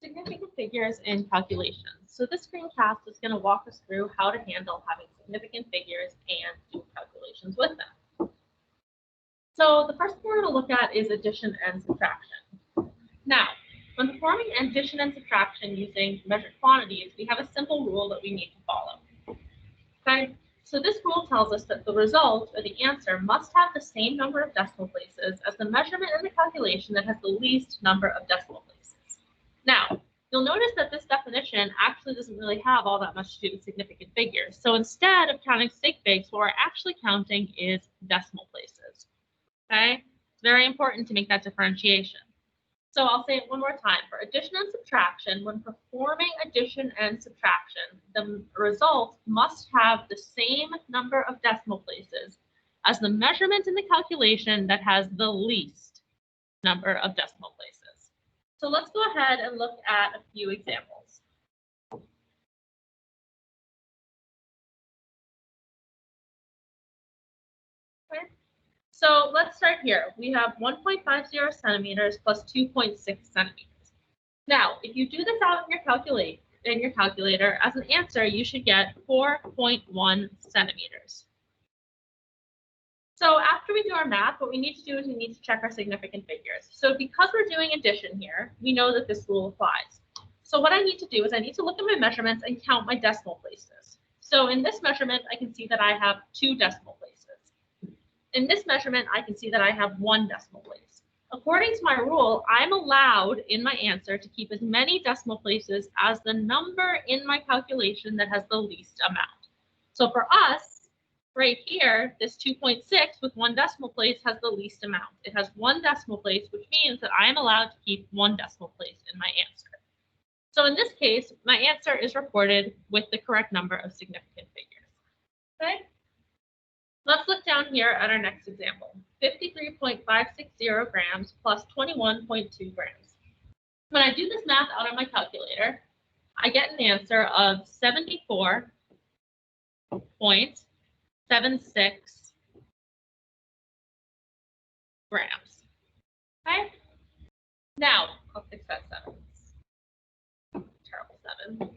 Significant figures in calculations. So this screencast is going to walk us through how to handle having significant figures and do calculations with them. So the first thing we're going to look at is addition and subtraction. Now, when performing addition and subtraction using measured quantities, we have a simple rule that we need to follow. Okay, so this rule tells us that the result, or the answer, must have the same number of decimal places as the measurement in the calculation that has the least number of decimal places. Now, you'll notice that this definition actually doesn't really have all that much to do with significant figures. So instead of counting sig figs, what we're actually counting is decimal places. Okay, it's very important to make that differentiation. So I'll say it one more time. For addition and subtraction, when performing addition and subtraction, the result must have the same number of decimal places as the measurement in the calculation that has the least number of decimal places. So let's go ahead and look at a few examples. Okay. So let's start here. We have 1.50 centimeters plus 2.6 centimeters. Now, if you do this out in your calculator, as an answer, you should get 4.1 centimeters. So after we do our math, what we need to do is we need to check our significant figures. So because we're doing addition here, we know that this rule applies. So what I need to do is I need to look at my measurements and count my decimal places. So in this measurement, I can see that I have 2 decimal places. In this measurement, I can see that I have 1 decimal place. According to my rule, I'm allowed in my answer to keep as many decimal places as the number in my calculation that has the least amount. So for us, right here, this 2.6 with 1 decimal place has the least amount. It has 1 decimal place, which means that I am allowed to keep 1 decimal place in my answer. So in this case, my answer is reported with the correct number of significant figures. Okay? Let's look down here at our next example. 53.560 grams plus 21.2 grams. When I do this math out on my calculator, I get an answer of 74.76 grams. Okay? Now, I'll fix that 7. Terrible 7.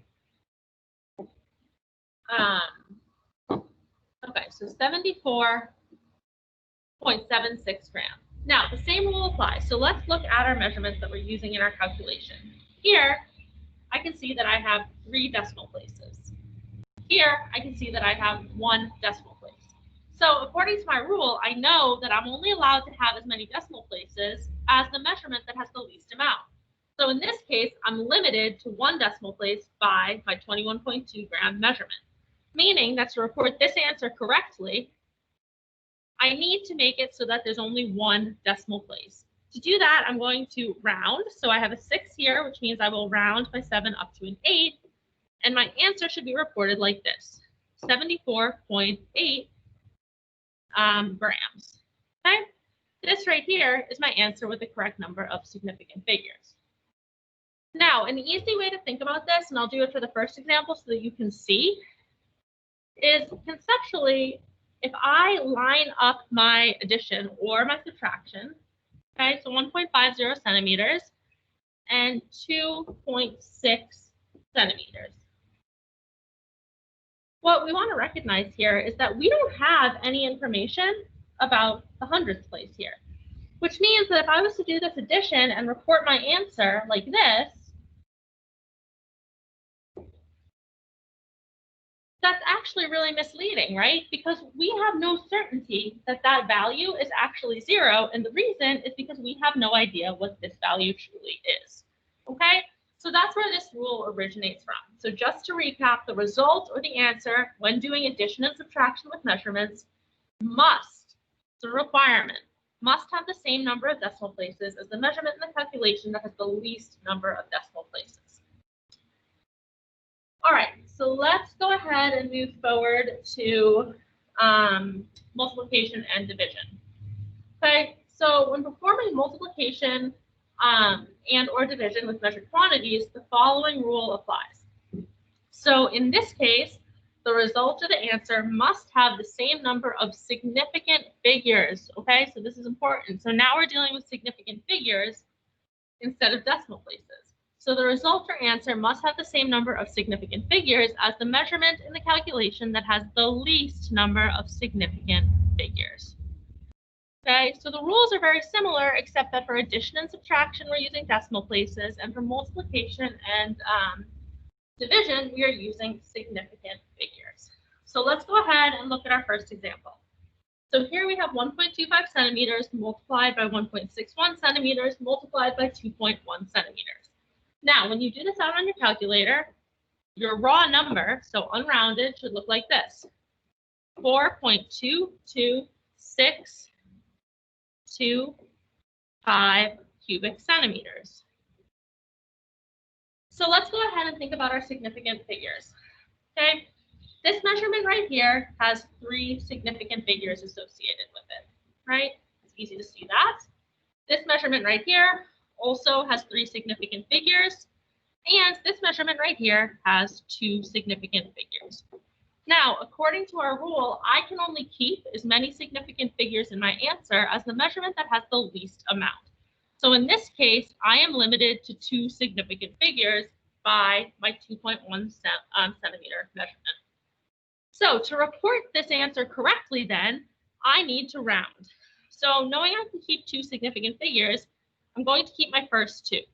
Okay, so 74.76 grams. Now, the same rule applies. So let's look at our measurements that we're using in our calculation. Here, I can see that I have 3 decimal places. Here, I can see that I have 1 decimal place. So according to my rule, I know that I'm only allowed to have as many decimal places as the measurement that has the least amount. So in this case, I'm limited to 1 decimal place by my 21.2 gram measurement, meaning that to report this answer correctly, I need to make it so that there's only 1 decimal place. To do that, I'm going to round. So I have a 6 here, which means I will round by 7 up to an 8. And my answer should be reported like this, 74.8 grams. Okay? This right here is my answer with the correct number of significant figures. Now, an easy way to think about this, and I'll do it for the first example so that you can see, is conceptually, if I line up my addition or my subtraction, okay, so 1.50 centimeters and 2.6 centimeters. What we want to recognize here is that we don't have any information about the hundredths place here, which means that if I was to do this addition and report my answer like this, that's actually really misleading, right? Because we have no certainty that that value is actually 0, and the reason is because we have no idea what this value truly is, okay? So that's where this rule originates from. So just to recap, the result or the answer when doing addition and subtraction with measurements must, it's a requirement, must have the same number of decimal places as the measurement in the calculation that has the least number of decimal places. All right, so let's go ahead and move forward to multiplication and division. Okay, so when performing multiplication and or division with measured quantities, the following rule applies. So in this case, the result of the answer must have the same number of significant figures. Okay, so this is important. So now we're dealing with significant figures instead of decimal places. So the result or answer must have the same number of significant figures as the measurement in the calculation that has the least number of significant figures. Okay, so the rules are very similar, except that for addition and subtraction, we're using decimal places, and for multiplication and division, we are using significant figures. So let's go ahead and look at our first example. So here we have 1.25 centimeters multiplied by 1.61 centimeters multiplied by 2.1 centimeters. Now, when you do this out on your calculator, your raw number, so unrounded, should look like this: 4.22625 cubic centimeters. So let's go ahead and think about our significant figures. Okay, this measurement right here has 3 significant figures associated with it, right? It's easy to see that. This measurement right here also has 3 significant figures, and this measurement right here has 2 significant figures. Now, according to our rule, I can only keep as many significant figures in my answer as the measurement that has the least amount. So in this case, I am limited to 2 significant figures by my 2.1 centimeter measurement. So to report this answer correctly, then, I need to round. So knowing I can keep 2 significant figures, I'm going to keep my first 2,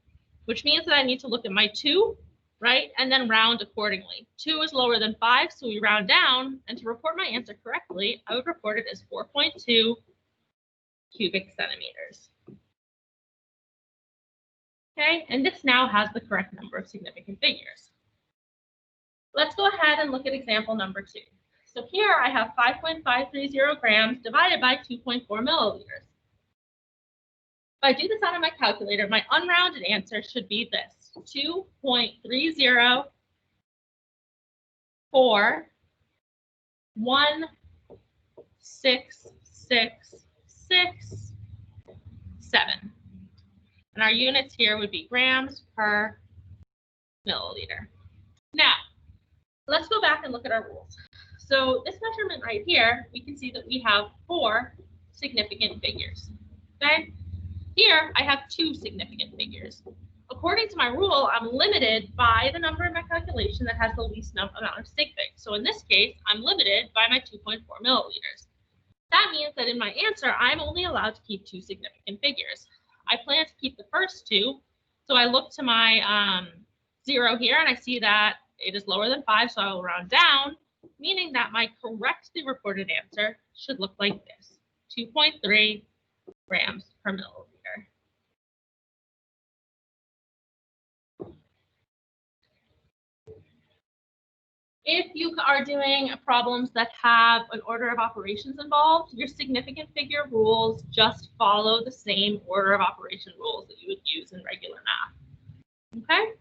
which means that I need to look at my 2, right, and then round accordingly. 2 is lower than 5, so we round down, and to report my answer correctly, I would report it as 4.2 cubic centimeters. Okay, and this now has the correct number of significant figures. Let's go ahead and look at example number 2. So here I have 5.530 grams divided by 2.4 milliliters. If I do this out of my calculator, my unrounded answer should be this: 2.30416667. And our units here would be grams per milliliter. Now, let's go back and look at our rules. So this measurement right here, we can see that we have 4 significant figures. Okay? Here, I have 2 significant figures. According to my rule, I'm limited by the number in my calculation that has the least amount of sig figs. So in this case, I'm limited by my 2.4 milliliters. That means that in my answer, I'm only allowed to keep 2 significant figures. I plan to keep the first 2, so I look to my 0 here, and I see that it is lower than 5, so I will round down, meaning that my correctly reported answer should look like this: 2.3 grams per milliliter. If you are doing problems that have an order of operations involved, your significant figure rules just follow the same order of operation rules that you would use in regular math. Okay?